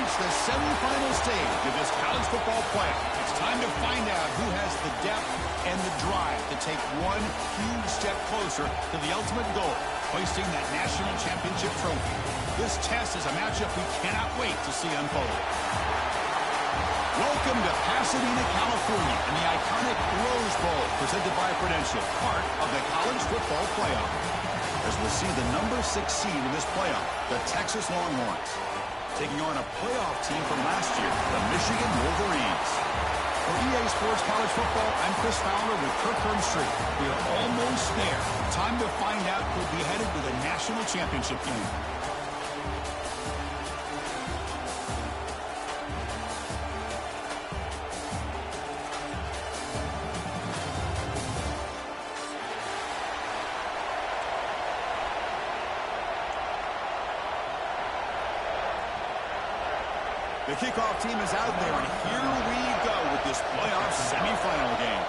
reached the semifinal stage of this college football playoff. It's time to find out who has the depth and the drive to take one huge step closer to the ultimate goal, hoisting that national championship trophy. This test is a matchup we cannot wait to see unfold. Welcome to Pasadena, California, and the iconic Rose Bowl, presented by Prudential, part of the college football playoff. As we'll see the number 6 seed in this playoff, the Texas Longhorns, taking on a playoff team from last year, the Michigan Wolverines. For EA Sports College Football, I'm Chris Fowler with Kirk Herbstreit. We are almost there. Time to find out who'll be headed to the national championship game. The kickoff team is out there, and here we go with this playoff semifinal game.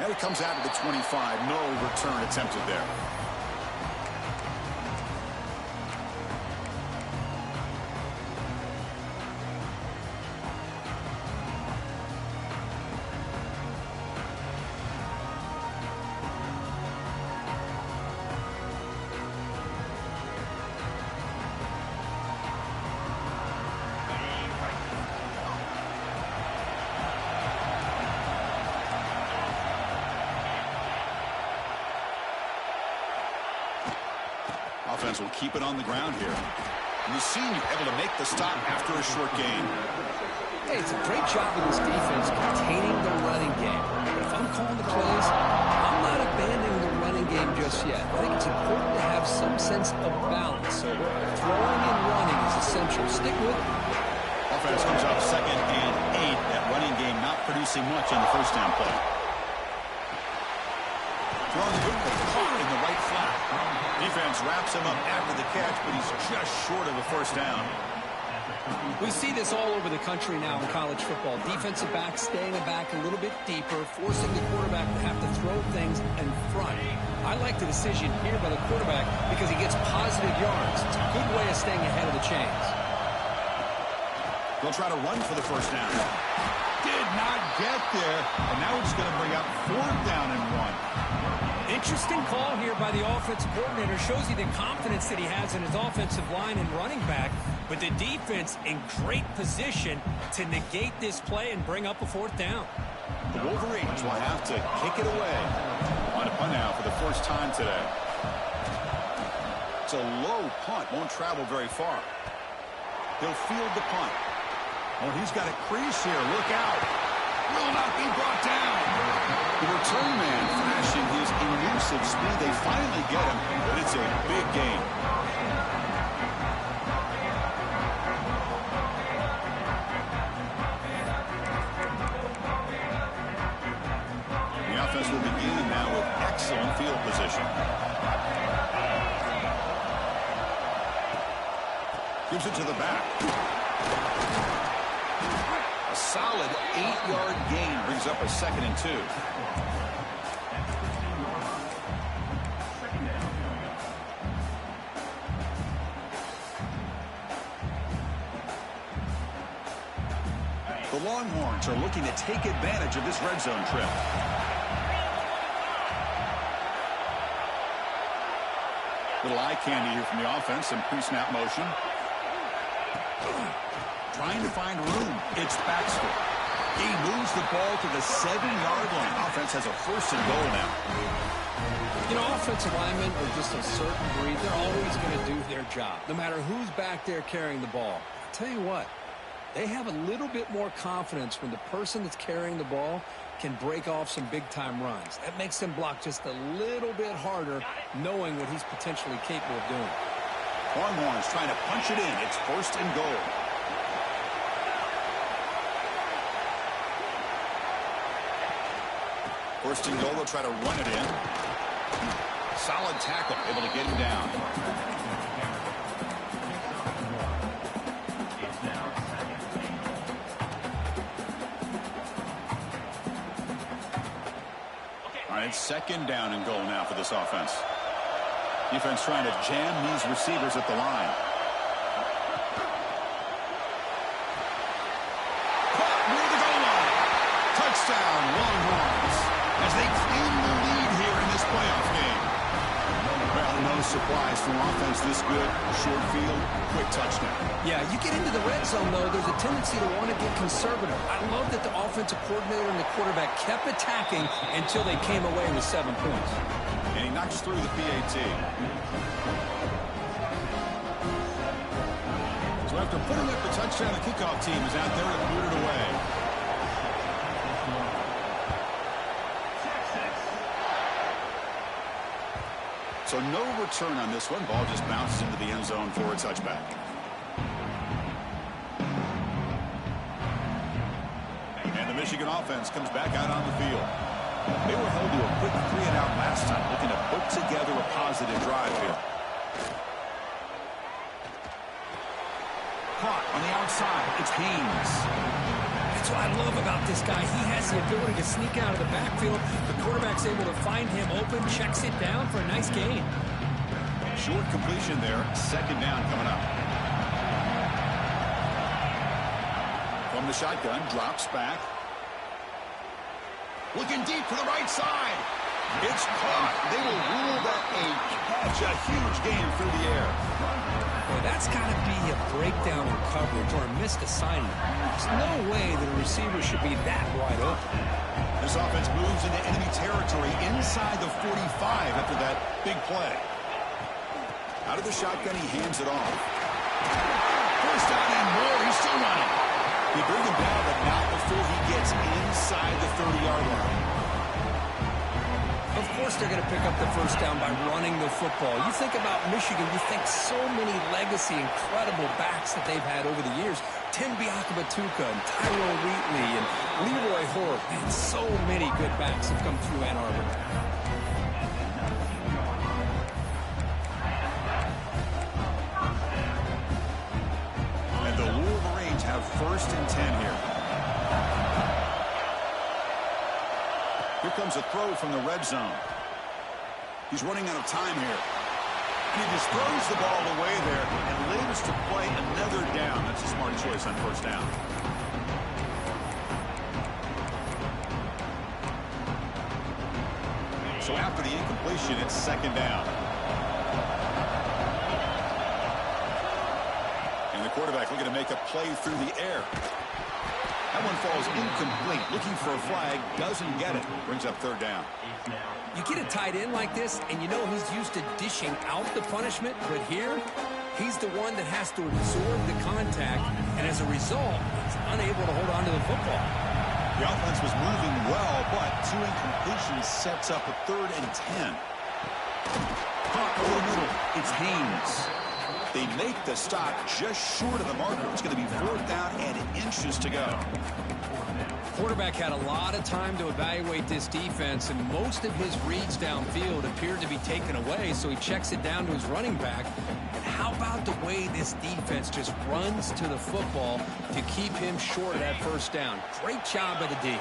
And it comes out to the 25. No return attempted there. Offense will keep it on the ground here. And the senior able to make the stop after a short gain. Hey, it's a great job with this defense containing the running game. But if I'm calling the plays, I'm not abandoning the running game just yet. I think it's important to have some sense of balance. So throwing and running is essential. Stick with it. Offense comes up 2nd and 8. That running game not producing much on the first down play. Throwing quickly, caught in the right flat. Defense wraps him up after the catch, but he's just short of a first down. We see this all over the country now in college football. Defensive backs staying back a little bit deeper, forcing the quarterback to have to throw things in front. I like the decision here by the quarterback because he gets positive yards. It's a good way of staying ahead of the chains. They'll try to run for the first down. Did not get there, and now it's going to bring up 4th down and 1. Interesting call here by the offensive coordinator. Shows you the confidence that he has in his offensive line and running back. But the defense in great position to negate this play and bring up a 4th down. The Wolverines will have to kick it away. On a punt now for the first time today. It's a low punt. Won't travel very far. He'll field the punt. Oh, he's got a crease here. Look out. Will not be brought down. The return man flashing his elusive speed. They finally get him, but it's a big gain. The offense will begin now with excellent field position. Gives it to the back. A solid 8-yard gain brings up a 2nd and 2. The Longhorns are looking to take advantage of this red zone trip. Little eye candy here from the offense, some pre-snap motion. Trying to find room. It's Baxter. He moves the ball to the 7-yard line. Offense has a 1st and goal now. You know, offensive linemen are just a certain breed. They're always going to do their job, no matter who's back there carrying the ball. I'll tell you what, they have a little bit more confidence when the person that's carrying the ball can break off some big-time runs. That makes them block just a little bit harder, knowing what he's potentially capable of doing. Longhorns trying to punch it in. It's 1st and goal. First and goal, they'll try to run it in. Solid tackle, able to get him down. All right, It's second down and goal now for this offense. Defense trying to jam these receivers at the line. Caught near the goal line. Touchdown, Longhorns, as they claim the lead here in this playoff game. Well, no surprise from offense this good. Short field, quick touchdown. Yeah, you get into the red zone, though, there's a tendency to want to get conservative. I love that the offensive coordinator and the quarterback kept attacking until they came away with 7 points. And he knocks through the PAT. So after putting up the touchdown, the kickoff team is out there to boot it away. So no return on this one. Ball just bounces into the end zone for a touchback. And the Michigan offense comes back out on the field. They were held to a quick 3-and-out last time, looking to put together a positive drive here. Caught on the outside. It's Haynes. That's what I love about this guy. He has the ability to sneak out of the backfield. The quarterback's able to find him open, checks it down for a nice gain. Short completion there. Second down coming up. From the shotgun, drops back. Looking deep to the right side. It's caught. They will rule that a catch. A huge gain through the air. Boy, that's got to be a breakdown in coverage or a missed assignment. There's no way that a receiver should be that wide open. This offense moves into enemy territory inside the 45 after that big play. Out of the shotgun, he hands it off. First down and more. He's still running. They bring him down, but not before he gets inside the 30-yard line. Of course they're going to pick up the first down by running the football. You think about Michigan, you think so many legacy, incredible backs that they've had over the years. Tim Biakabatuka and Tyrone Wheatley and Leroy Hort. And so many good backs have come through Ann Arbor. And the Wolverines have first and 10 here. Here comes a throw from the red zone. He's running out of time here. And he just throws the ball away there and lives to play another down. That's a smart choice on first down. So after the incompletion, it's second down. And the quarterback looking to make a play through the air. That one falls incomplete. Looking for a flag. Doesn't get it. Brings up third down. You get a tight end like this, and you know he's used to dishing out the punishment, but here, he's the one that has to absorb the contact, and as a result, he's unable to hold on to the football. The offense was moving well, but two incompletions sets up a 3rd and 10. Caught over the middle. It's Haynes. They make the stop just short of the marker. It's going to be 4th down and inches to go. Quarterback had a lot of time to evaluate this defense, and most of his reads downfield appeared to be taken away, so he checks it down to his running back. And how about the way this defense just runs to the football to keep him short of that first down? Great job by the D.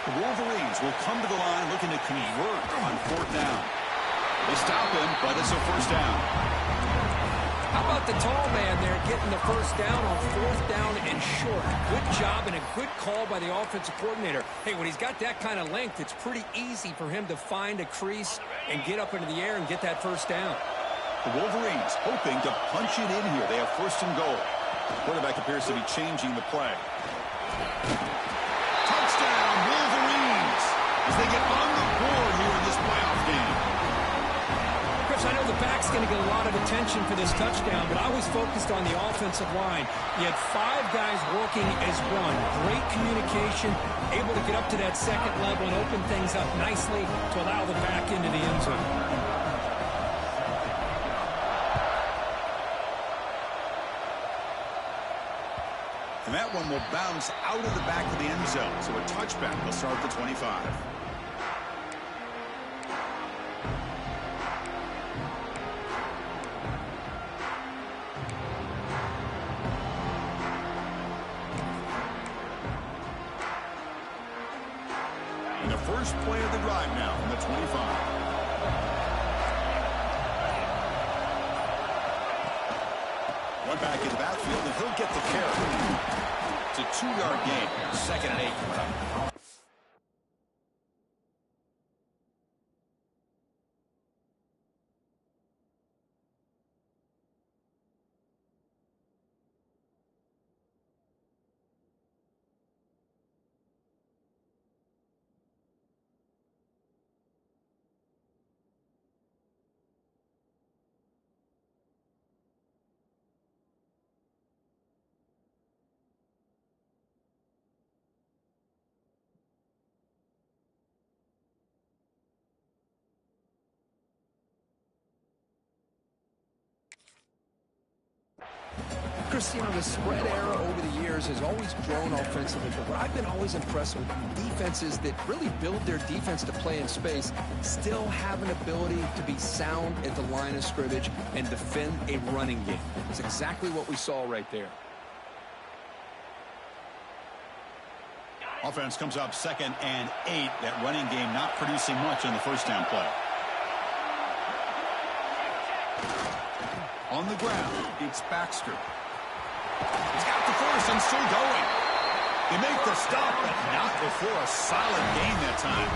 The Wolverines will come to the line looking to convert on 4th down. They stop him, but it's a first down. How about the tall man there getting the first down on 4th down and short? Good job and a good call by the offensive coordinator. Hey, when he's got that kind of length, it's pretty easy for him to find a crease and get up into the air and get that first down. The Wolverines hoping to punch it in here. They have 1st and goal. The quarterback appears to be changing the play. Touchdown, Wolverines, as they get on the board here in this playoff game. Chris, I know the back's going to get a lot of attention for this touchdown, but I was focused on the offensive line. You had 5 guys working as one. Great communication, able to get up to that second level and open things up nicely to allow the back into the end zone. And that one will bounce out of the back of the end zone. So a touchback will start at the 25. first play of the drive now from the 25. One back in the backfield, and he'll get the carry. It's a 2-yard gain. 2nd and 8 coming up. Chris, you know, the spread era over the years has always grown offensively, but what I've been always impressed with defenses that really build their defense to play in space still have an ability to be sound at the line of scrimmage and defend a running game. It's exactly what we saw right there. Offense comes up 2nd and 8. That running game not producing much on the first down play. On the ground, it's Baxter. He's got the first and still going. They make the stop, but not before a solid gain that time.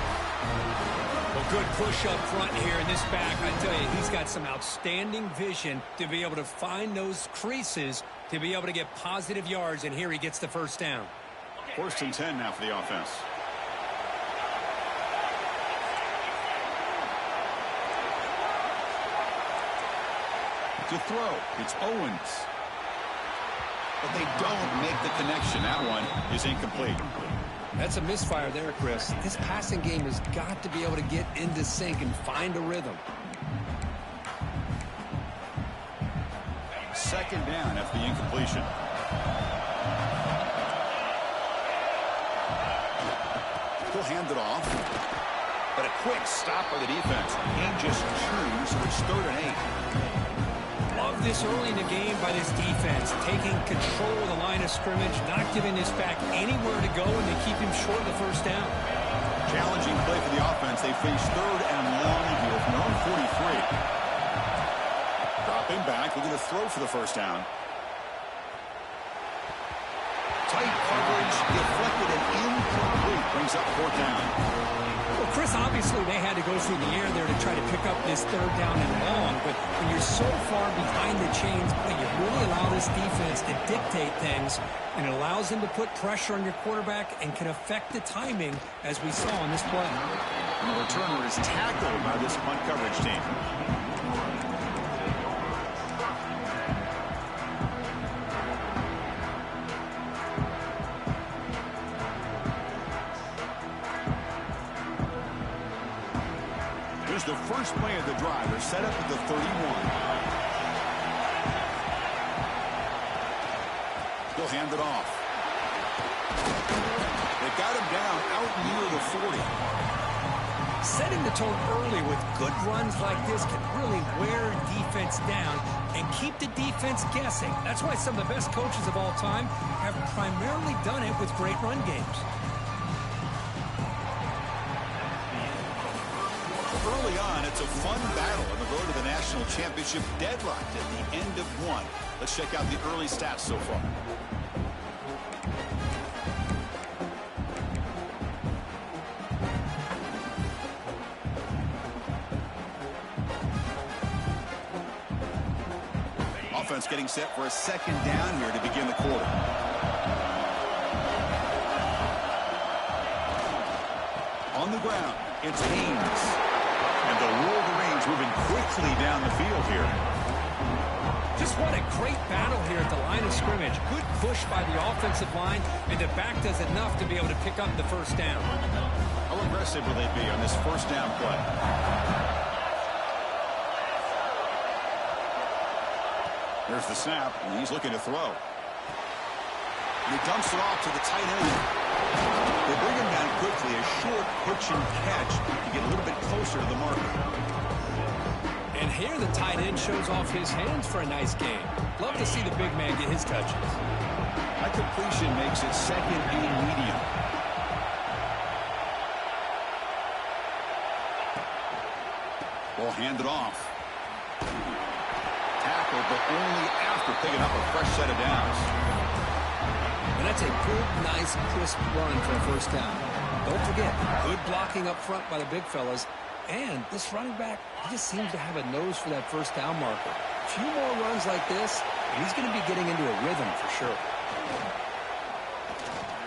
Well, good push up front here in this back. I tell you, he's got some outstanding vision to be able to find those creases, to be able to get positive yards, and here he gets the first down. 1st and 10 now for the offense. To throw, it's Owens. But they don't make the connection. That one is incomplete. That's a misfire there, Chris. This passing game has got to be able to get into sync and find a rhythm. 2nd down after the incompletion. He'll hand it off. But a quick stop by the defense. He just chews, so it's 3rd and 8. Love this early in the game by this defense, taking control of the line of scrimmage, not giving this back anywhere to go, and they keep him short of the first down. Challenging play for the offense. They face 3rd and long here from their own 43. Dropping back, looking to throw for the first down. Tight coverage, deflected and incomplete. Brings up 4th down. Well, Chris, obviously they had to go through the air there to try to pick up this 3rd down and long, but when you're so far behind the chains, you really allow this defense to dictate things, and it allows them to put pressure on your quarterback and can affect the timing, as we saw in this play. And the returner is tackled by this punt coverage team. Here's the first play of the drive. They're set up at the 31. They'll hand it off. They got him down out near the 40. Setting the tone early with good runs like this can really wear defense down and keep the defense guessing. That's why some of the best coaches of all time have primarily done it with great run games. Early on, it's a fun battle on the road to the national championship, deadlocked at the end of one. Let's check out the early stats so far. Offense getting set for a 2nd down here to begin the quarter. On the ground, it's Haynes. And the Wolverines moving quickly down the field here. Just what a great battle here at the line of scrimmage. Good push by the offensive line, and the back does enough to be able to pick up the first down. How aggressive will they be on this first down play? There's the snap, and he's looking to throw. And he dumps it off to the tight end. They bring him down quickly, a short pitch and catch to get a little bit closer to the marker. And here the tight end shows off his hands for a nice game. Love to see the big man get his touches. That completion makes it 2nd and medium. They'll hand it off. Tackle, but only after picking up a fresh set of downs. And that's a good, nice, crisp run for a first down. Don't forget, good blocking up front by the big fellas. And this running back, he just seems to have a nose for that first down marker. A few more runs like this, and he's going to be getting into a rhythm for sure.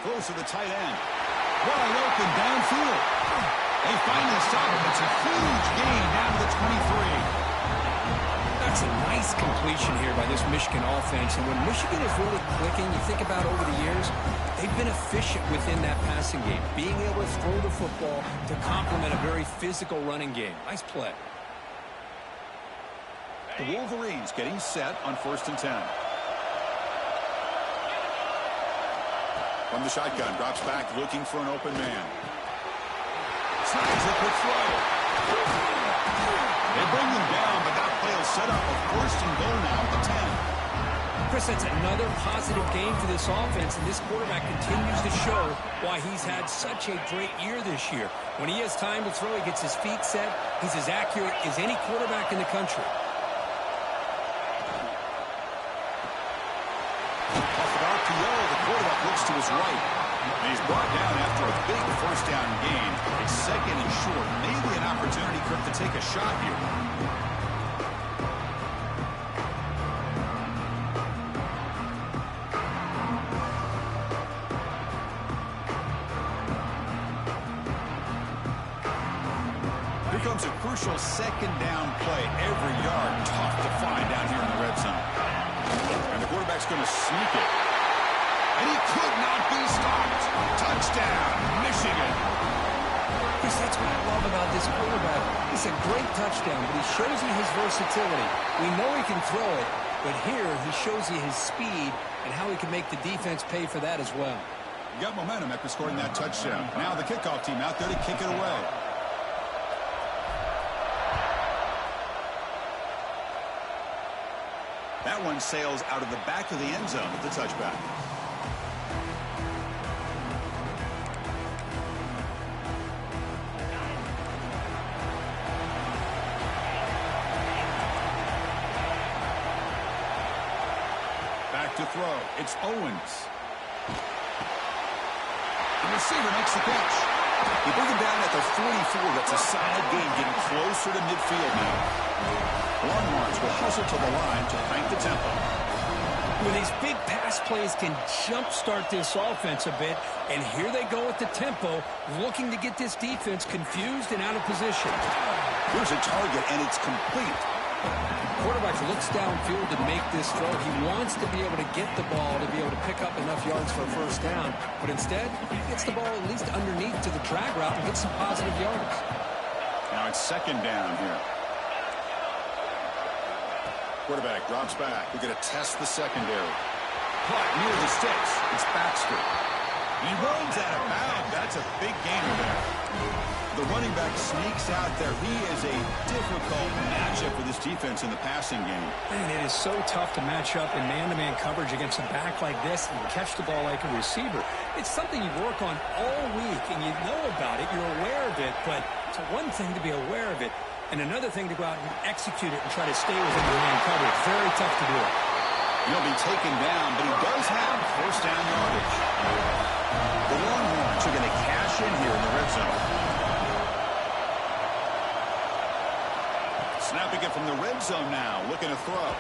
Close to the tight end. Wide open downfield. They finally stop him. It's a huge gain down to the 23. That's a nice completion here by this Michigan offense. And when Michigan is really clicking, you think about over the years, they've been efficient within that passing game, being able to throw the football to complement a very physical running game. Nice play. The Wolverines getting set on 1st and 10. From the shotgun, drops back looking for an open man. Snags a quick throw. They bring them down, but that play will set up a 1st and goal now at the 10. Chris, that's another positive game for this offense, and this quarterback continues to show why he's had such a great year this year. When he has time to throw, he gets his feet set. He's as accurate as any quarterback in the country. Off an RPO, the quarterback looks to his right. And he's brought down after a big first down gain. It's 2nd and short. Maybe an opportunity, Kirk, to take a shot here. Here comes a crucial 2nd down play. Every yard tough to find down here in the red zone. And the quarterback's going to sneak it. And he could not be stopped. Touchdown, Michigan. Chris, that's what I love about this quarterback. It's a great touchdown, but he shows you his versatility. We know he can throw it, but here he shows you his speed and how he can make the defense pay for that as well. You got momentum after scoring that touchdown. Now the kickoff team out there to kick it away. That one sails out of the back of the end zone with the touchback. Back to throw. It's Owens. The receiver makes the catch. They bring him down at the 44. That's a solid gain, getting closer to midfield now. Longhorns will hustle to the line to crank the tempo. When these big pass plays can jumpstart this offense a bit, and here they go with the tempo, looking to get this defense confused and out of position. Here's a target, and it's complete. Quarterback looks downfield to make this throw. He wants to be able to get the ball to be able to pick up enough yards for a first down, but instead, he gets the ball at least underneath to the drag route and gets some positive yards. Now it's 2nd down here. Quarterback drops back. We're going to test the secondary. Caught near the sticks. It's Baxter. He runs out of bounds. That's a big gainer there. The running back sneaks out there. He is a difficult matchup for this defense in the passing game. Man, it is so tough to match up in man-to-man coverage against a back like this and catch the ball like a receiver. It's something you work on all week, and you know about it. You're aware of it, but it's one thing to be aware of it, and another thing to go out and execute it and try to stay within the man coverage. Very tough to do it. He'll be taken down, but he does have first down yardage. The Longhorns are going to cash in here in the red zone. Snapping it from the red zone now, looking to throw.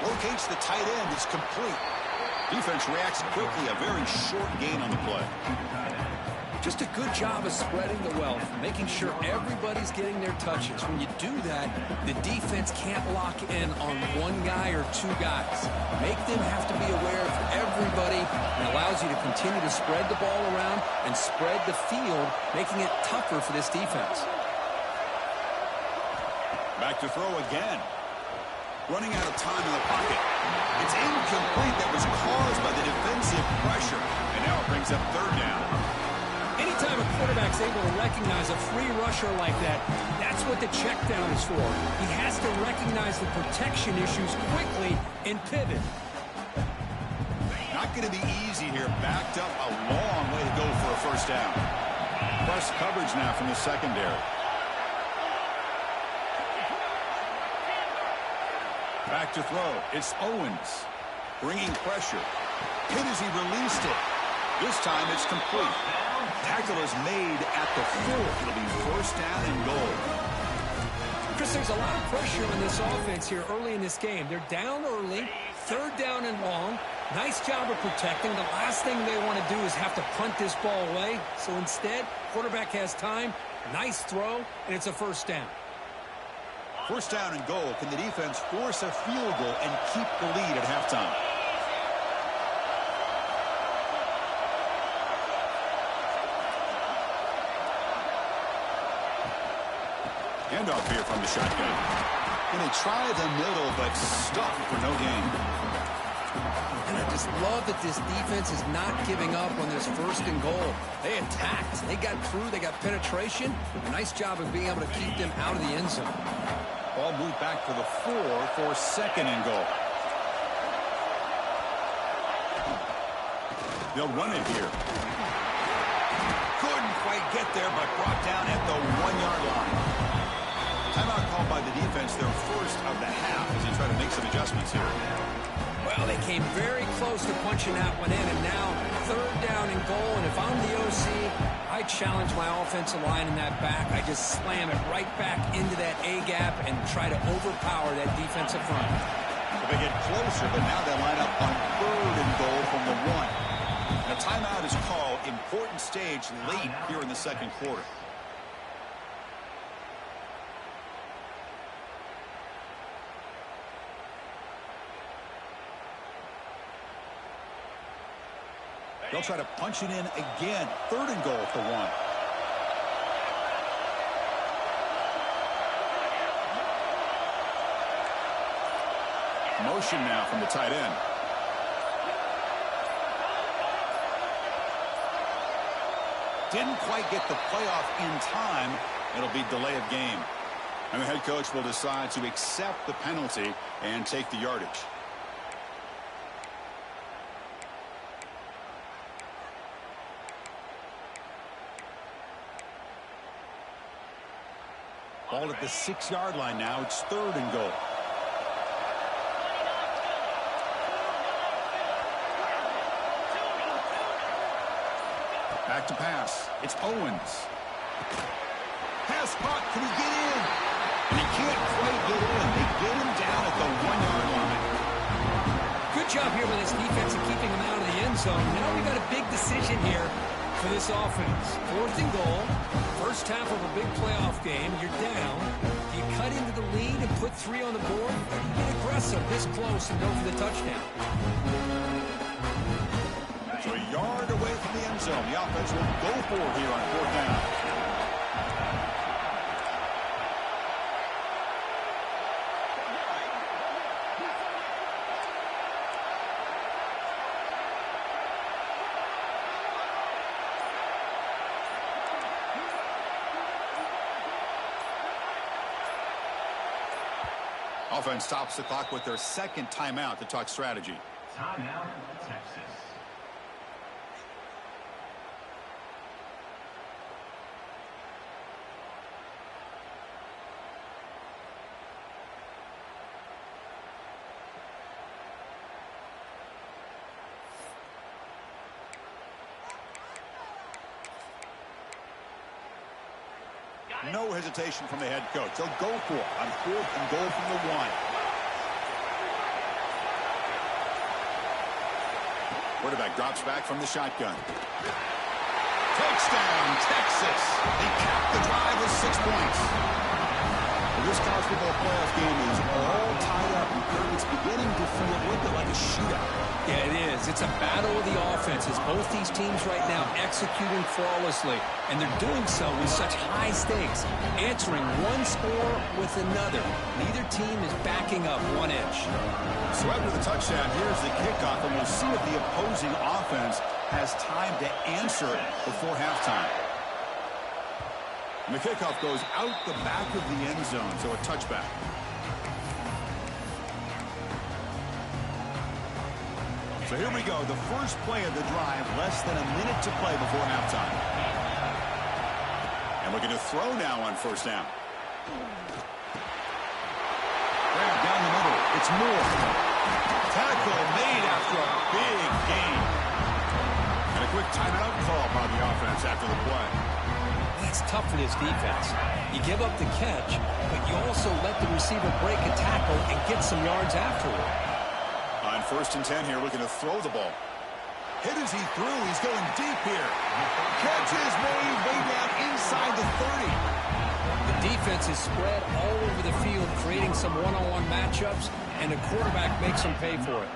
Locates the tight end, it's complete. Defense reacts quickly, a very short gain on the play. Just a good job of spreading the wealth, making sure everybody's getting their touches. When you do that, the defense can't lock in on one guy or two guys. Make them have to be aware of everybody, and allows you to continue to spread the ball around and spread the field, making it tougher for this defense. Back to throw again. Running out of time in the pocket. It's incomplete. That was caused by the defensive pressure. And now it brings up 3rd down. Anytime a quarterback's able to recognize a free rusher like that, that's what the check down is for. He has to recognize the protection issues quickly and pivot. Not going to be easy here. Backed up a long way to go for a first down. Press coverage now from the secondary. Back to throw. It's Owens. Bringing pressure. Hit as he released it. This time it's complete. Tackle is made at the 4. It'll be first down and goal. Chris, there's a lot of pressure on this offense here early in this game. They're down early, 3rd down and long. Nice job of protecting. The last thing they want to do is have to punt this ball away. So instead, quarterback has time. Nice throw, and it's a first down. First down and goal. Can the defense force a field goal and keep the lead at halftime? Handoff here from the shotgun. Going to try the middle, but stuffed for no gain. And I just love that this defense is not giving up on this 1st and goal. They attacked. They got through. They got penetration. Nice job of being able to keep them out of the end zone. Ball moved back to the 4 for 2nd and goal. They'll run it here. Couldn't quite get there, but brought down at the 1-yard line. Timeout called by the defense, their first of the half, as they try to make some adjustments here. Well, they came very close to punching that one in, and now 3rd down and goal. And if I'm the OC, I challenge my offensive line in that back. I just slam it right back into that A-gap and try to overpower that defensive front. Well, they get closer, but now they line up on 3rd and goal from the 1. And a timeout is called. Important stage late here in the 2nd quarter. They'll try to punch it in again. 3rd and goal at the 1. Motion now from the tight end. Didn't quite get the playoff in time. It'll be delay of game. And the head coach will decide to accept the penalty and take the yardage. Ball at the 6-yard line now. It's 3rd and goal. Back to pass. It's Owens. Pass caught. Can he get in? And he can't quite get in. They get him down at the 1-yard line. Good job here with this defense and keeping him out of the end zone. Now we got a big decision here for this offense. 4th and goal. First half of a big playoff game. You're down. Do you cut into the lead and put 3 on the board? Or do you get aggressive this close and go for the touchdown? So a yard away from the end zone. The offense will go for it here on 4th down. Offense stops the clock with their 2nd timeout to talk strategy. Timeout, Texas. No hesitation from the head coach. They'll go for it on 4th and goal from the 1. Quarterback drops back from the shotgun. Touchdown, Texas. They cap the drive with 6 points. Well, this college football playoff game is all tied up. It's beginning to feel a little bit like a shootout. Yeah, it is. It's a battle of the offenses. Both these teams right now executing flawlessly, and they're doing so with such high stakes, answering one score with another. Neither team is backing up 1 inch. So after the touchdown, here's the kickoff, and we'll see if the opposing offense has time to answer before halftime. And the kickoff goes out the back of the end zone, so a touchback. So here we go, the first play of the drive, less than a minute to play before halftime. And looking to throw now on 1st down. Grab down the middle. It's Moore. Tackle made after a big gain. And a quick timeout call by the offense after the play. That's tough for this defense. You give up the catch, but you also let the receiver break a tackle and get some yards afterward. On 1st and 10 here, looking to throw the ball. Hit as he threw. He's going deep here. Catch is made way down inside the 30. The defense is spread all over the field, creating some one-on-one matchups, and the quarterback makes them pay for it.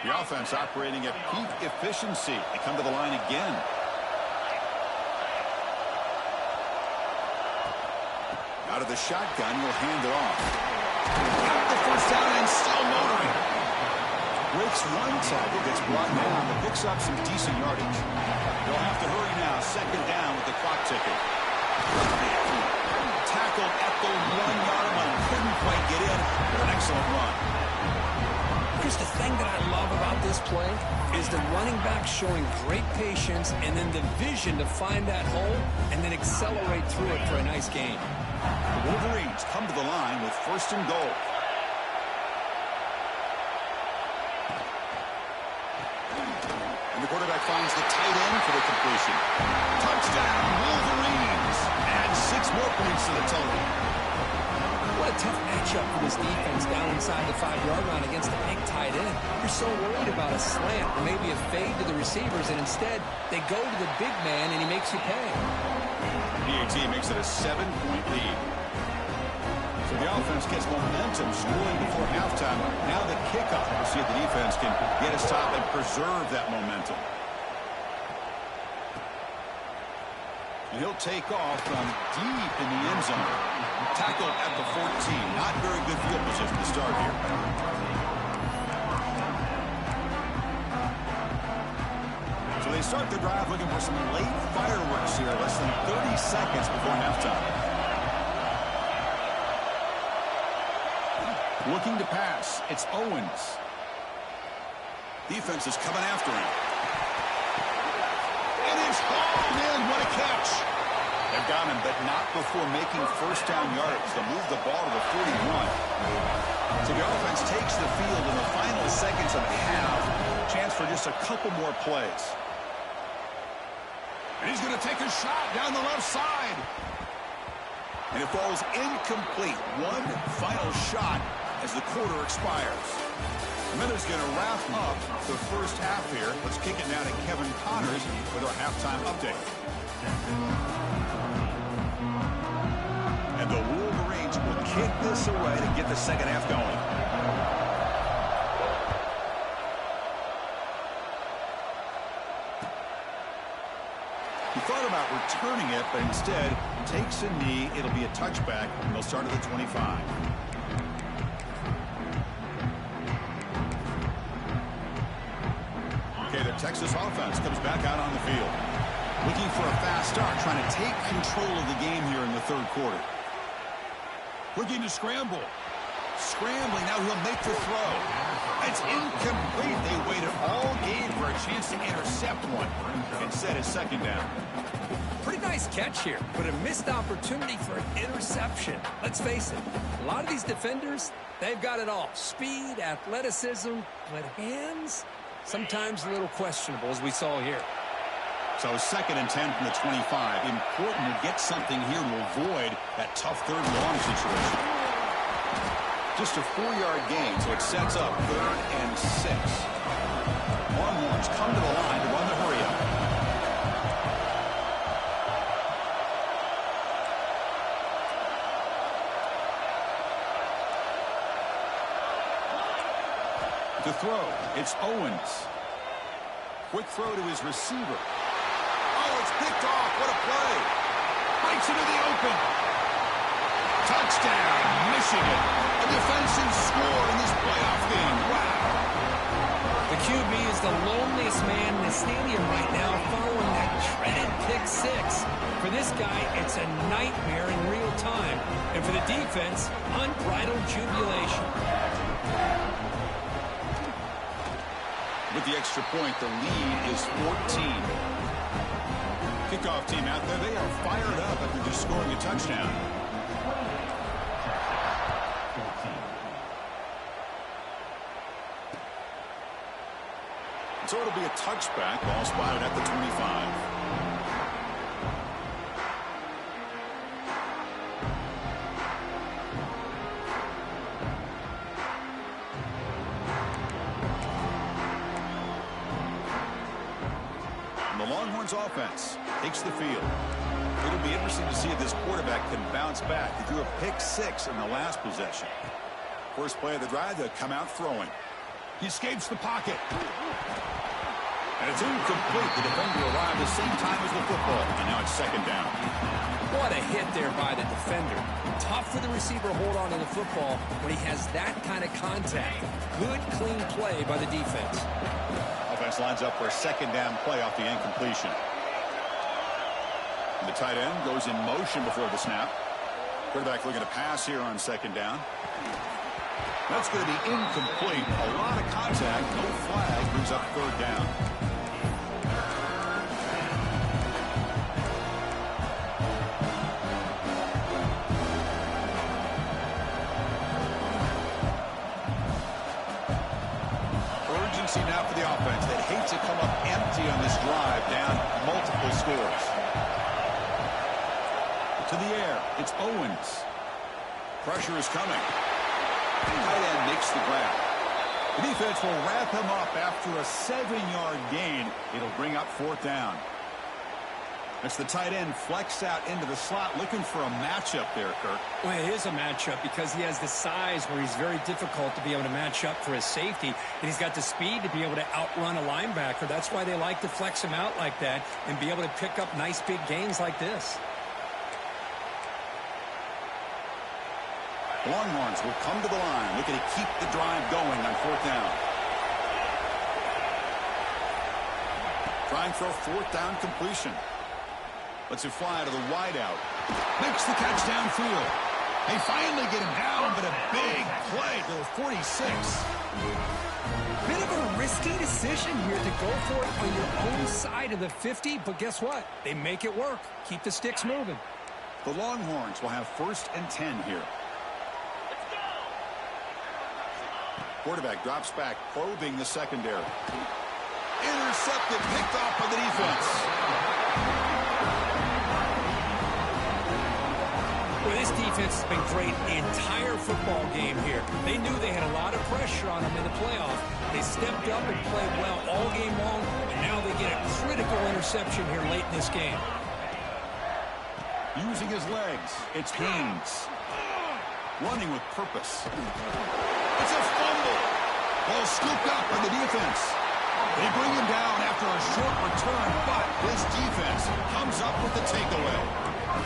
The offense operating at peak efficiency. They come to the line again. Out of the shotgun, he'll hand it off. Got the first down and still motoring. Breaks one tackle, gets brought down, but picks up some decent yardage. They'll have to hurry now. 2nd down with the clock ticking. Tackled at the 1-yard line. Couldn't quite get in, but an excellent run. Chris, the thing that I love about this play is the running back showing great patience and then the vision to find that hole and then accelerate through it for a nice gain. The Wolverines come to the line with 1st and goal. And the quarterback finds the tight end for the completion. Touchdown, Wolverines. Add 6 more points to the total. What a tough matchup for this defense down inside the 5-yard line against a big tight end. You're so worried about a slant or maybe a fade to the receivers, and instead they go to the big man and he makes you pay. PAT makes it a 7-point lead. So the offense gets momentum scoring before halftime. Now the kickoff. We'll see if the defense can get a stop and preserve that momentum. And he'll take off from deep in the end zone. Tackled at the 14. Not very good field position to start here. So they start the drive looking for some late fireworks here. Less than 30 seconds before halftime. Looking to pass. It's Owens. Defense is coming after him. And it's hauled in. What a catch. They've got him, but not before making 1st down yards. They'll move the ball to the 41. So the offense takes the field in the final seconds of the half. Chance for just a couple more plays. And he's going to take a shot down the left side. And it falls incomplete. One final shot as the quarter expires. Miller's going to wrap up the first half here. Let's kick it now to Kevin Connors with our halftime update. And the Wolverines will kick this away to get the second half going. He thought about returning it, but instead takes a knee. It'll be a touchback, and they'll start at the 25. Okay, the Texas offense comes back out on the field. Looking for a fast start, trying to take control of the game here in the 3rd quarter. Looking to scramble. Scrambling, now he'll make the throw. It's incomplete. They waited all game for a chance to intercept one. Instead, it's 2nd down. Pretty nice catch here, but a missed opportunity for an interception. Let's face it, a lot of these defenders, they've got it all. Speed, athleticism, but hands, sometimes a little questionable, as we saw here. So 2nd and 10 from the 25. Important to get something here to avoid that tough 3rd and long situation. Just a 4-yard gain, so it sets up 3rd and 6. Longhorns come to the line to run the hurry-up. To throw, it's Owens. Quick throw to his receiver. Oh, it's picked off. What a play. Breaks into the open. Touchdown, Michigan. A defensive score in this playoff game. Wow. The QB is the loneliest man in the stadium right now following that dreaded pick 6. For this guy, it's a nightmare in real time. And for the defense, unbridled jubilation. With the extra point, the lead is 14. Kickoff team out there, they are fired up after just scoring a touchdown. So it'll be a touchback. Ball spotted at the 25. The Longhorns offense takes the field. It'll be interesting to see if this quarterback can bounce back. He threw a pick-6 in the last possession. First play of the drive, they'll come out throwing. He escapes the pocket. And it's incomplete. The defender arrived the same time as the football. And now it's second down. What a hit there by the defender. Tough for the receiver to hold on to the football when he has that kind of contact. Good, clean play by the defense. Offense lines up for a second down play off the incompletion. And the tight end goes in motion before the snap. Quarterback looking to pass here on second down. That's going to be incomplete. A lot of contact. No flag. Brings up third down. Urgency now for the offense that hates to come up empty on this drive, down multiple scores. To the air, it's Owens. Pressure is coming. Tight end makes the grab. The defense will wrap him up after a 7-yard gain. It'll bring up fourth down. That's the tight end flexed out into the slot, looking for a matchup there, Kirk. Well, it is a matchup because he has the size where he's very difficult to be able to match up for his safety, and he's got the speed to be able to outrun a linebacker. That's why they like to flex him out like that and be able to pick up nice big gains like this. The Longhorns will come to the line, looking to keep the drive going on fourth down. Trying for a fourth down completion. Lets it fly to the wideout. Makes the catch downfield. They finally get him down, but a big play to the 46. Bit of a risky decision here to go for it on your own side of the 50, but guess what? They make it work. Keep the sticks moving. The Longhorns will have 1st and 10 here. Quarterback drops back, probing the secondary. Intercepted, picked off by the defense. Well, this defense has been great the entire football game here. They knew they had a lot of pressure on them in the playoff. They stepped up and played well all game long, and now they get a critical interception here late in this game. Using his legs, it's Haynes. Running with purpose. It's a fumble. Ball scooped up by the defense. They bring him down after a short return, but this defense comes up with the takeaway.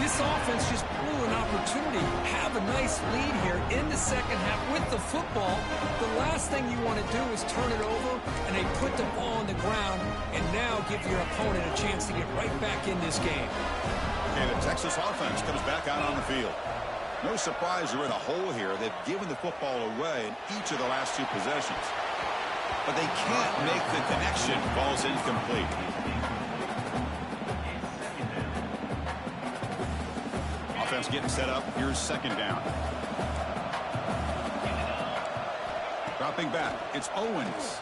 This offense just blew an opportunity. Have a nice lead here in the second half with the football. The last thing you want to do is turn it over, and they put the ball on the ground and now give your opponent a chance to get right back in this game. And the Texas offense comes back out on the field. No surprise they're in a hole here. They've given the football away in each of the last 2 possessions. But they can't make the connection. Ball's incomplete. Offense getting set up. Here's second down. Dropping back. It's Owens.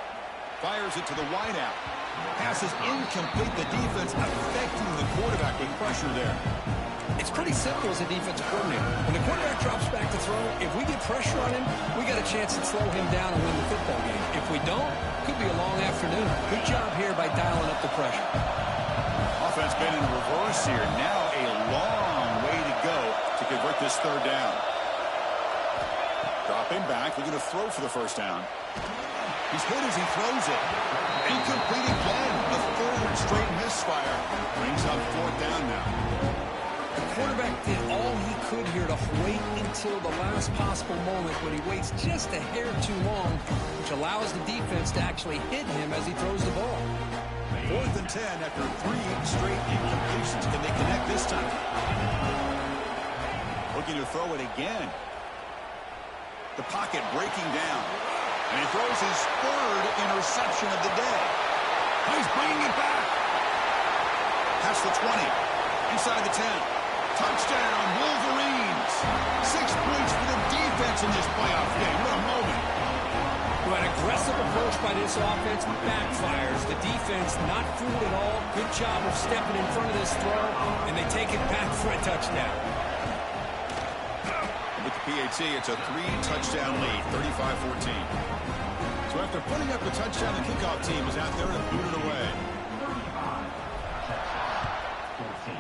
Fires it to the wideout. Pass is incomplete. The defense affecting the quarterback with pressure there. It's pretty simple as a defensive coordinator. When the quarterback drops back to throw, if we get pressure on him, we got a chance to slow him down and win the football game. If we don't, it could be a long afternoon. Good job here by dialing up the pressure. Offense been in reverse here. Now a long way to go to convert this third down. Dropping back, looking to throw for the first down. He's hit as he throws it. Incomplete again. The 3rd straight misfire. Brings up fourth down now. The quarterback did all he could here to wait until the last possible moment when he waits just a hair too long, which allows the defense to actually hit him as he throws the ball. 4th and 10 after 3 straight incompletions. Can they connect this time? Looking to throw it again. The pocket breaking down. And he throws his 3rd interception of the day. He's bringing it back. Past the 20. Inside the 10. Touchdown, Wolverines. 6 points for the defense in this playoff game. What a moment. Well, an aggressive approach by this offense backfires. The defense not fooled at all. Good job of stepping in front of this throw, and they take it back for a touchdown. With the PAT, it's a 3-touchdown lead, 35-14. So after putting up a touchdown, the kickoff team is out there to boot it away. 14.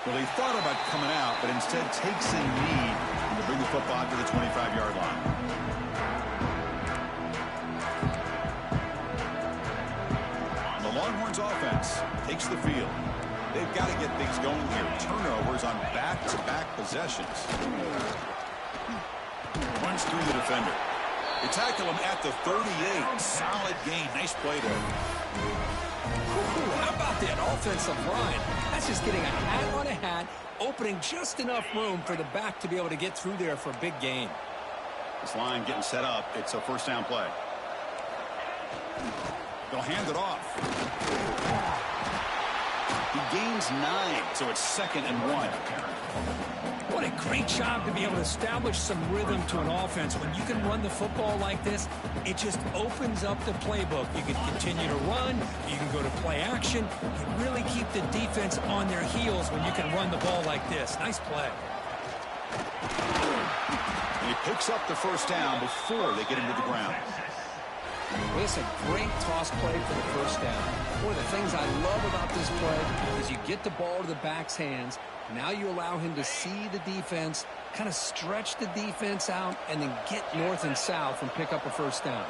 Well, he thought about coming out, but instead takes a knee to bring the football to the 25-yard line. The Longhorns offense takes the field. They've got to get things going here. Turnovers on back-to-back possessions. Runs through the defender. They tackle him at the 38. Solid gain. Nice play there. How about that offensive line? That's just getting a hat on a hat, opening just enough room for the back to be able to get through there for a big gain. This line getting set up. It's a first down play. They'll hand it off. He gains 9, so it's 2nd and 1. What a great job to be able to establish some rhythm to an offense. When you can run the football like this, it just opens up the playbook. You can continue to run. You can go to play action. You really keep the defense on their heels when you can run the ball like this. Nice play. And he picks up the first down before they get him to the ground. Well, it's a great toss play for the first down. One of the things I love about this play is you get the ball to the back's hands. Now you allow him to see the defense, kind of stretch the defense out, and then get north and south and pick up a first down.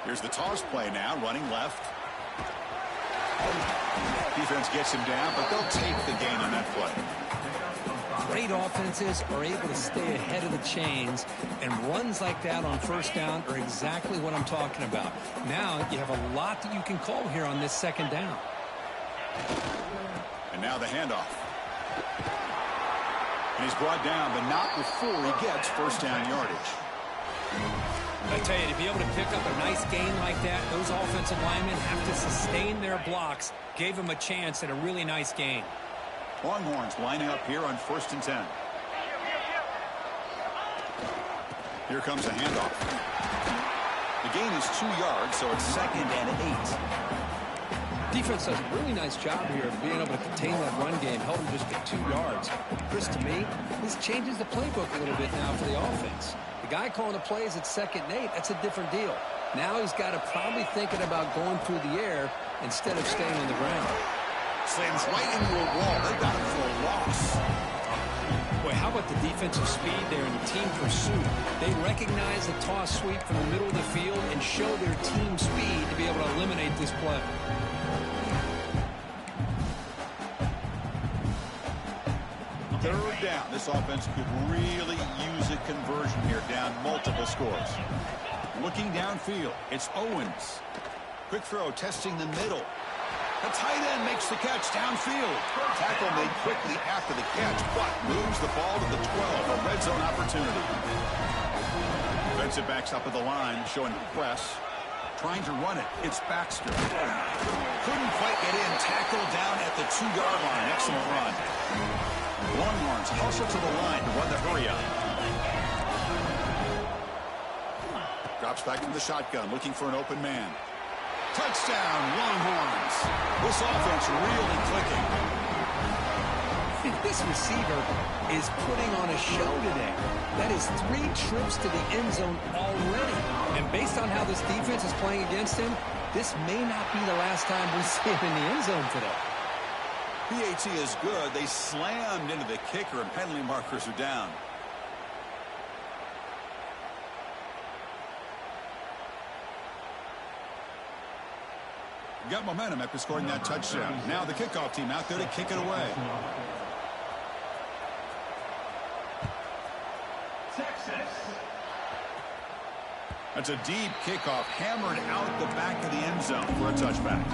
Here's the toss play now, running left. Defense gets him down, but they'll take the gain on that play. Great offenses are able to stay ahead of the chains, and runs like that on first down are exactly what I'm talking about. Now you have a lot that you can call here on this second down. And now the handoff. And he's brought down, but not before he gets first down yardage. I tell you, to be able to pick up a nice gain like that, those offensive linemen have to sustain their blocks. Gave him a chance at a really nice gain. Longhorns lining up here on 1st and 10. Here comes a handoff. The gain is 2 yards, so it's 2nd and 8. Defense does a really nice job here of being able to contain that run game, help them just get 2 yards. Chris, to me, this changes the playbook a little bit now for the offense. The guy calling the plays at 2nd and 8, that's a different deal. Now he's got to probably thinking about going through the air instead of staying on the ground. Slams right into a wall. They got him for a loss. Boy, how about the defensive speed there in the team pursuit? They recognize the toss sweep from the middle of the field and show their team speed to be able to eliminate this play. Third down. This offense could really use a conversion here, down multiple scores. Looking downfield, it's Owens. Quick throw, testing the middle. The tight end makes the catch downfield. Tackle made quickly after the catch, but moves the ball to the 12, a red zone opportunity. Defensive backs up at the line, showing press. Trying to run it. It's Baxter. Couldn't quite get in. Tackle down at the 2-yard line. Excellent run. Longhorns hustle to the line to run the hurry up. Drops back from the shotgun, looking for an open man. Touchdown, Longhorns. This offense really clicking. This receiver is putting on a show today. That is 3 trips to the end zone already. And based on how this defense is playing against him, this may not be the last time we see him in the end zone today. PAT is good. They slammed into the kicker, and penalty markers are down. Got momentum after scoring that touchdown. Now the kickoff team out there to kick it away. Texas. That's a deep kickoff, hammered out the back of the end zone for a touchback.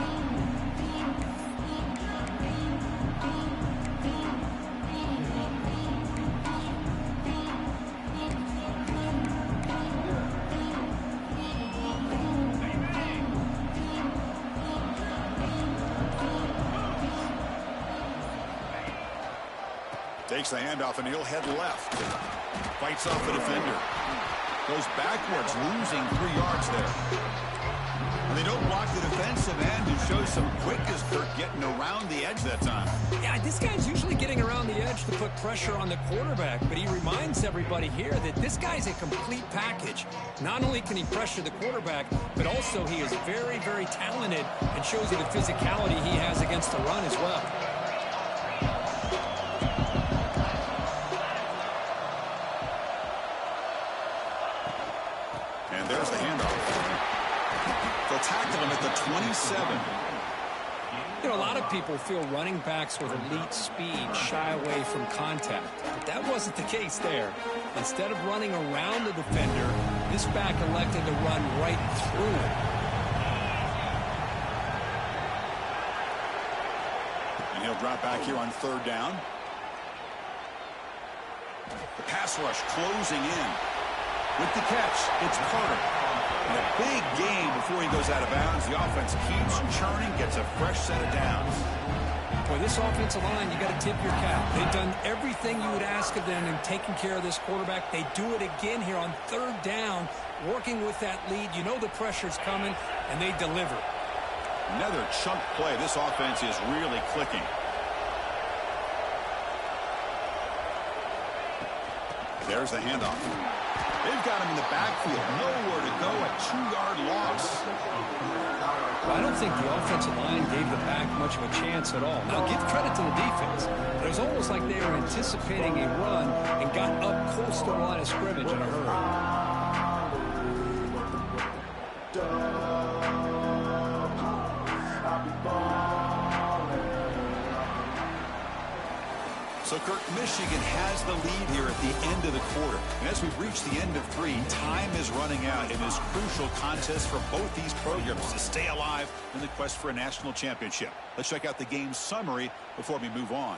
Takes the handoff, and he'll head left. Fights off the defender. Goes backwards, losing 3 yards there. And they don't block the defensive end and show some quickness for getting around the edge that time. Yeah, this guy's usually getting around the edge to put pressure on the quarterback, but he reminds everybody here that this guy's a complete package. Not only can he pressure the quarterback, but also he is very, very talented and shows you the physicality he has against the run as well. And there's the handoff. They'll tackle him at the 27. You know, a lot of people feel running backs with elite speed shy away from contact. But that wasn't the case there. Instead of running around the defender, this back elected to run right through him. And he'll drop back here on 3rd down. The pass rush closing in. With the catch, it's Carter. And a big game before he goes out of bounds. The offense keeps churning, gets a fresh set of downs. Boy, this offensive line, you got to tip your cap. They've done everything you would ask of them in taking care of this quarterback. They do it again here on 3rd down, working with that lead. You know the pressure's coming, and they deliver. Another chunk play. This offense is really clicking. There's the handoff. They've got him in the backfield. Nowhere to go, a 2-yard loss. I don't think the offensive line gave the back much of a chance at all. Now, give credit to the defense. It was almost like they were anticipating a run and got up close to the line of scrimmage in a hurry. So, Kirk, Michigan has the lead here at the end of the quarter. And as we've reached the end of 3, time is running out in this crucial contest for both these programs to stay alive in the quest for a national championship. Let's check out the game summary before we move on.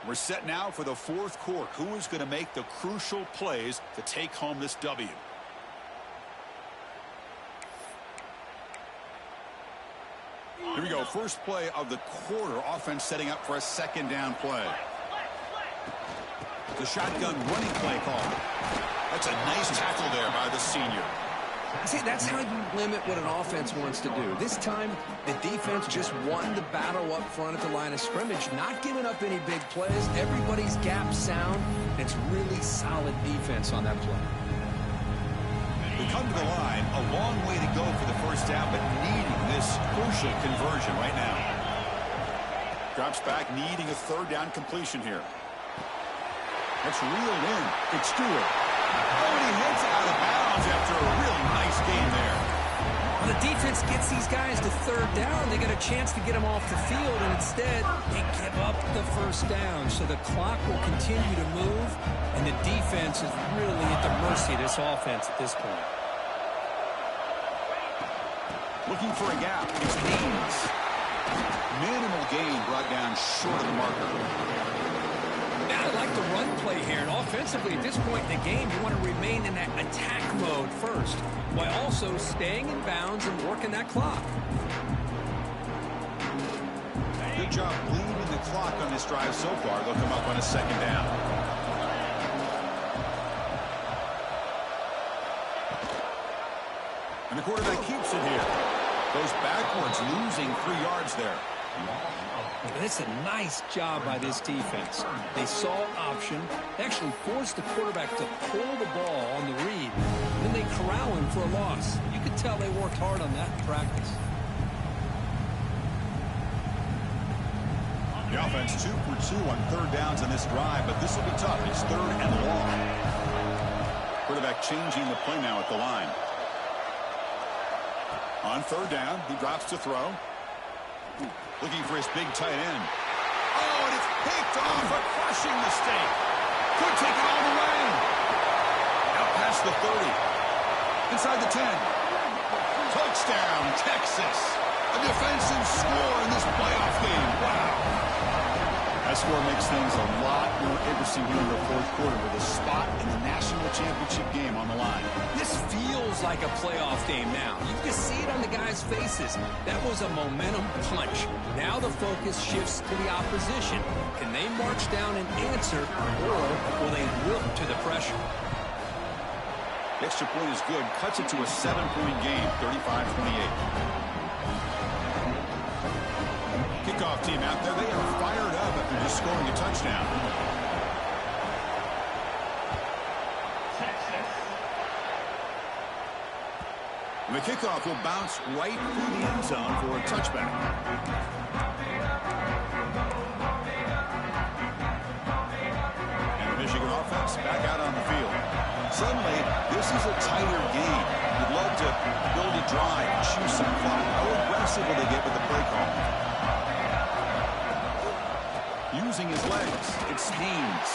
We're set now for the 4th quarter. Who is going to make the crucial plays to take home this W? Here we go. First play of the quarter. Offense setting up for a 2nd down play. The shotgun running play call. That's a nice tackle there by the senior. See, that's how you limit what an offense wants to do. This time, the defense just won the battle up front at the line of scrimmage, not giving up any big plays. Everybody's gap sound. It's really solid defense on that play. We come to the line, a long way to go for the 1st down, but needing this crucial conversion right now. Drops back, needing a 3rd down completion here. That's reeled in. It's Stewart. Oh, and he heads out of bounds after a really nice game there. When the defense gets these guys to 3rd down, they get a chance to get them off the field, and instead they give up the 1st down. So the clock will continue to move, and the defense is really at the mercy of this offense at this point. Looking for a gap. It's Haynes. Minimal gain brought down short of the marker. Now, I like the run play here, and offensively at this point in the game, you want to remain in that attack mode first, while also staying in bounds and working that clock. Good job bleeding the clock on this drive so far. They'll come up on a 2nd down. And the quarterback keeps it here. Goes backwards, losing 3 yards there. And it's a nice job by this defense. They saw option. They actually forced the quarterback to pull the ball on the read. And then they corral him for a loss. You could tell they worked hard on that in practice. The offense 2 for 2 on 3rd downs on this drive, but this will be tough. It's 3rd and long. Quarterback changing the play now at the line. On 3rd down, he drops to throw. Looking for his big tight end. Oh, and it's picked off. A crushing mistake. Could take it all the way. Out past the 30. Inside the 10. Touchdown, Texas. A defensive score in this playoff game. Wow. That score makes things a lot more interesting here in the 4th quarter with a spot in the national championship game on the line. This feels like a playoff game now. You can see it on the guys' faces. That was a momentum punch. Now the focus shifts to the opposition. Can they march down and answer, or will they wilt to the pressure? The extra point is good. Cuts it to a 7-point game, 35-28. Kickoff team out there. They are fired up after just scoring a touchdown. And the kickoff will bounce right through the end zone for a touchback. And the Michigan offense back out on the field. Suddenly, this is a tighter game. You'd love to build a drive, choose some clock. How aggressive will they get with the play call? Using his legs, it's Haynes.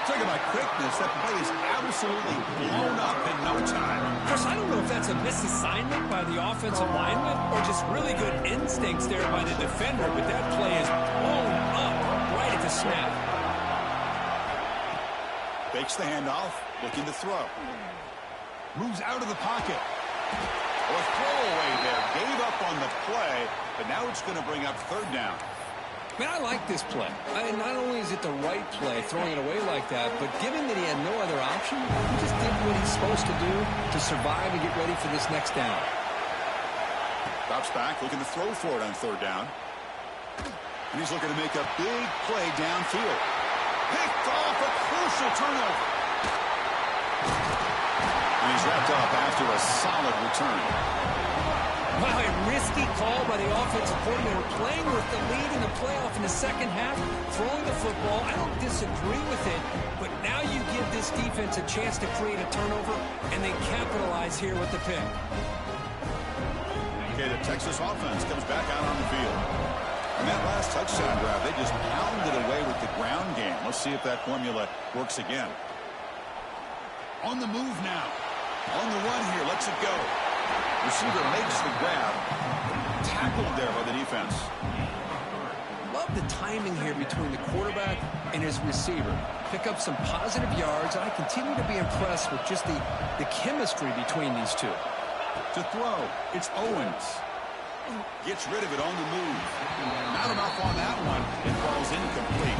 Talk about quickness. That play is absolutely blown up in no time. Of course, I don't know if that's a misassignment by the offensive lineman or just really good instincts there by the defender, but that play is blown up right at the snap. Fakes the handoff, looking to throw. Moves out of the pocket. A throwaway there. Gave up on the play, but now it's going to bring up third down. Man, I like this play. Not only is it the right play, throwing it away like that, but given that he had no other option, he just did what he's supposed to do to survive and get ready for this next down. Drops back, looking to throw for it on third down. And he's looking to make a big play downfield. Picked off, a crucial turnover. And he's wrapped up after a solid return. Wow, a risky call by the offensive coordinator, playing with the lead in the playoff in the second half, throwing the football. I don't disagree with it, but now you give this defense a chance to create a turnover, and they capitalize here with the pick. Okay, the Texas offense comes back out on the field. And that last touchdown drive, they just pounded away with the ground game. Let's see if that formula works again. On the move now. On the run here, lets it go. Receiver makes the grab. Tackled there by the defense. Love the timing here between the quarterback and his receiver. Pick up some positive yards. I continue to be impressed with just the chemistry between these two. To throw, it's Owens. Gets rid of it on the move. Not enough on that one. It falls incomplete.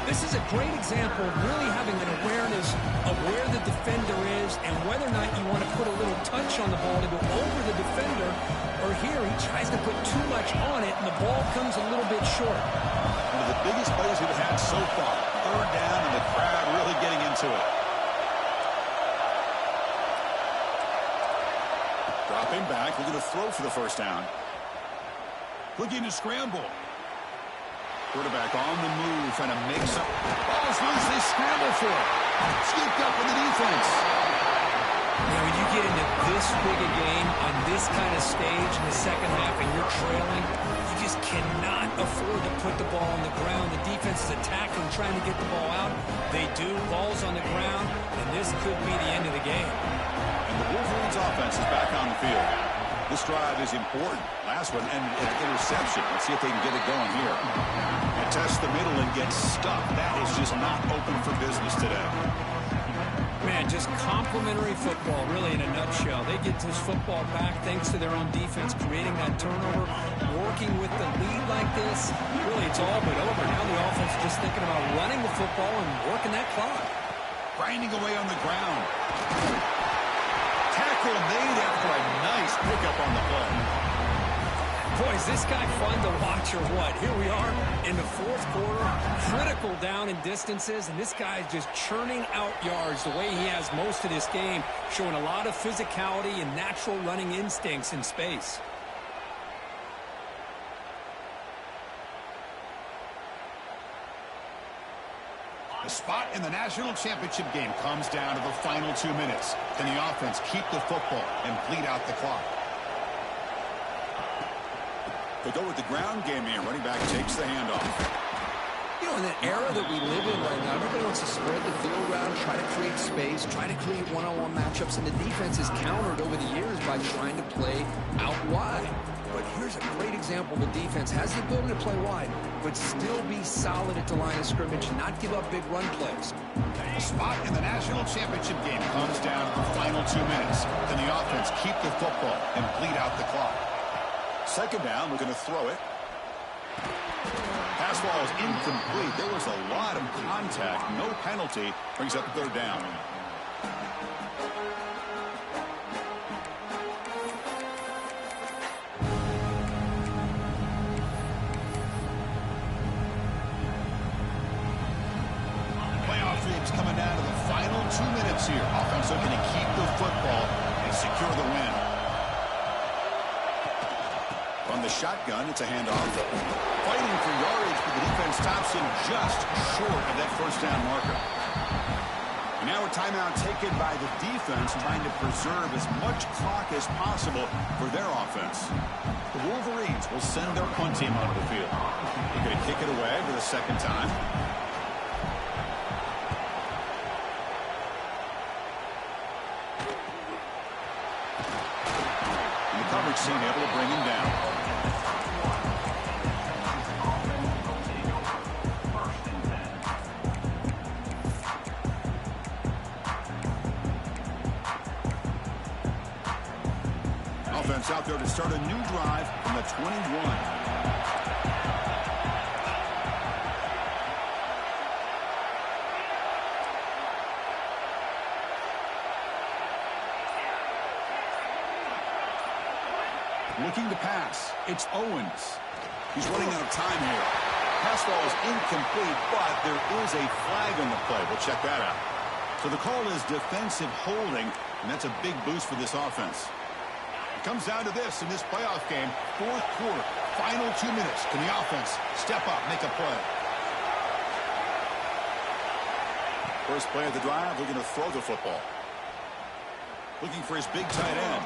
This is a great example of really having an awareness of where the defender is and whether or not you want to put a little touch on the ball to go over the defender, or here he tries to put too much on it and the ball comes a little bit short. One of the biggest plays we've had so far. Third down and the crowd really getting into it. Dropping back, looking to throw for the first down. Looking to scramble. Quarterback on the move, trying to make some. Ball's loose, they scramble for it. Scooped up in the defense. Now, when you get into this big a game on this kind of stage in the second half and you're trailing, you just cannot afford to put the ball on the ground. The defense is attacking, trying to get the ball out. They do. Ball's on the ground, and this could be the end of the game. And the Wolverines offense is back on the field. This drive is important. Last one, and an interception. Let's see if they can get it going here. And test the middle and get stuck. That is just not open for business today. Man, just complimentary football, really, in a nutshell. They get this football back thanks to their own defense, creating that turnover, working with the lead like this. Really, it's all but over. Now the offense is just thinking about running the football and working that clock. Grinding away on the ground. Tackle made after a nice pickup on the play. Boy, is this guy fun to watch or what? Here we are in the fourth quarter, critical down in distances, and this guy is just churning out yards the way he has most of this game, showing a lot of physicality and natural running instincts in space. The spot in the national championship game comes down to the final 2 minutes. Can the offense keep the football and bleed out the clock? They go with the ground game here. Running back takes the handoff. You know, in the era that we live in right now, everybody wants to spread the field around, try to create space, try to create one-on-one matchups, and the defense is countered over the years by trying to play out wide. But here's a great example of a defense has the ability to play wide, but still be solid at the line of scrimmage and not give up big run plays. The spot in the national championship game comes down to the final 2 minutes. Can the offense keep the football and bleed out the clock? Second down, we're going to throw it. Pass ball is incomplete. There was a lot of contact. No penalty. Brings up third down. 2 minutes here. Offense looking to keep the football and secure the win. From the shotgun, it's a handoff. Fighting for yardage, but the defense stops him just short of that first down marker. And now a timeout taken by the defense, trying to preserve as much clock as possible for their offense. The Wolverines will send their punt team onto the field. They're going to kick it away for the second time. And the coverage team able to bring him down. Offense out there to start a new drive from the 21. Looking to pass. It's Owens. He's running out of time here. Pass ball is incomplete, but there is a flag on the play. We'll check that out. So the call is defensive holding, and that's a big boost for this offense. Comes down to this in this playoff game. Fourth quarter, final 2 minutes. Can the offense step up, make a play? First play of the drive, looking to throw the football. Looking for his big tight end.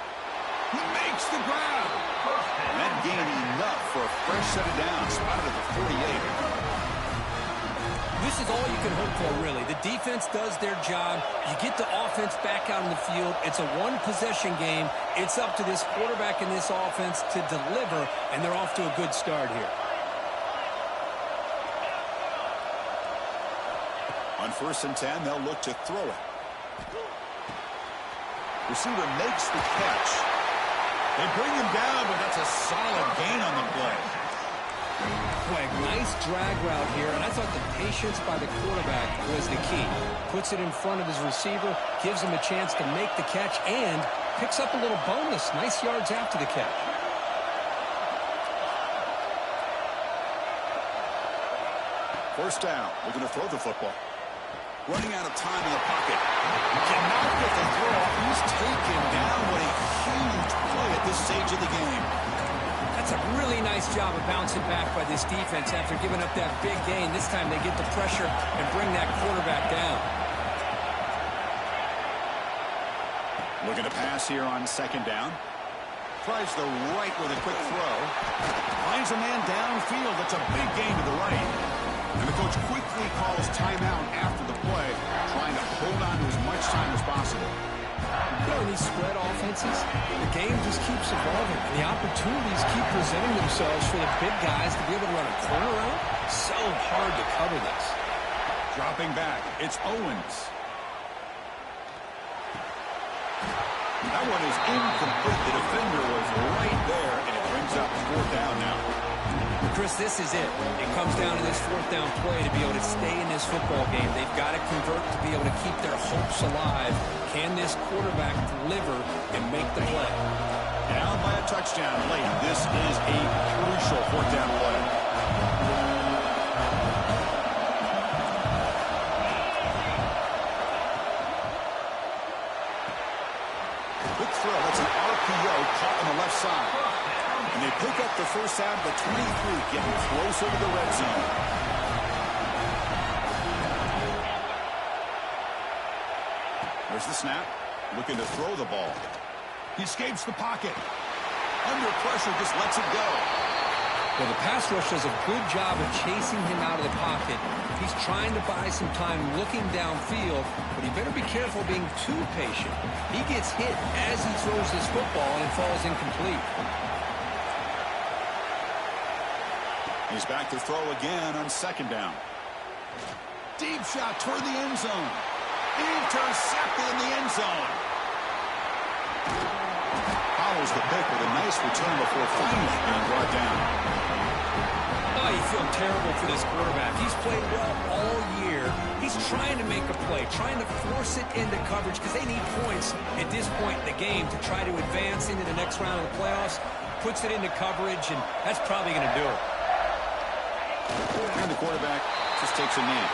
He makes the grab. And that gained enough for a fresh set of downs. Spotted at the 48. This is all you can hope for, really. The defense does their job. You get the offense back out in the field. It's a one-possession game. It's up to this quarterback and this offense to deliver, and they're off to a good start here. On 1st and 10, they'll look to throw it. Receiver makes the catch. They bring him down, but that's a solid gain on the play. Boy, nice drag route here, and I thought the patience by the quarterback was the key. Puts it in front of his receiver, gives him a chance to make the catch, and picks up a little bonus. Nice yards after the catch. First down, looking to throw the football. Running out of time in the pocket. Cannot get the throw. He's taken down. What a huge play at this stage of the game. That's a really nice job of bouncing back by this defense after giving up that big gain. This time they get the pressure and bring that quarterback down. Looking to pass here on 2nd down. Tries the right with a quick throw. Finds a man downfield. That's a big gain to the right. And the coach quickly calls timeout after the play, trying to hold on to as much time as possible. You know, in these spread offenses, the game just keeps evolving. The opportunities keep presenting themselves for the big guys to be able to run a corner out. So hard to cover this. Dropping back, it's Owens. That one is incomplete. The defender was right there, and it brings up 4th down now. Chris, this is it. It comes down to this 4th down play to be able to stay in this football game. They've got to convert to be able to keep their hopes alive. Can this quarterback deliver and make the play? Down by a touchdown late. This is a crucial 4th down play. Quick throw. That's an RPO caught on the left side. And they pick up the first out of the 23, getting closer to the red zone. There's the snap. Looking to throw the ball. He escapes the pocket. Under pressure, just lets it go. Well, the pass rush does a good job of chasing him out of the pocket. He's trying to buy some time looking downfield, but he better be careful being too patient. He gets hit as he throws this football and falls incomplete. He's back to throw again on 2nd down. Deep shot toward the end zone. Intercepted in the end zone. Follows the pick with a nice return before finally being brought down. Oh, you feel terrible for this quarterback. He's played well all year. He's trying to make a play, trying to force it into coverage because they need points at this point in the game to try to advance into the next round of the playoffs. Puts it into coverage, and that's probably going to do it. And the quarterback just takes a knee.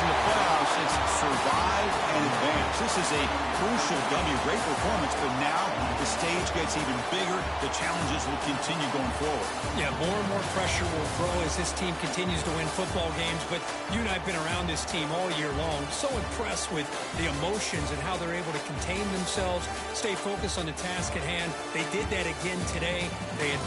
in the playoffs, it's survive and advance. This is a crucial W. Great performance, but now the stage gets even bigger. The challenges will continue going forward. Yeah, more and more pressure will grow as this team continues to win football games, but you and I have been around this team all year long. So impressed with the emotions and how they're able to contain themselves, stay focused on the task at hand. They did that again today. They had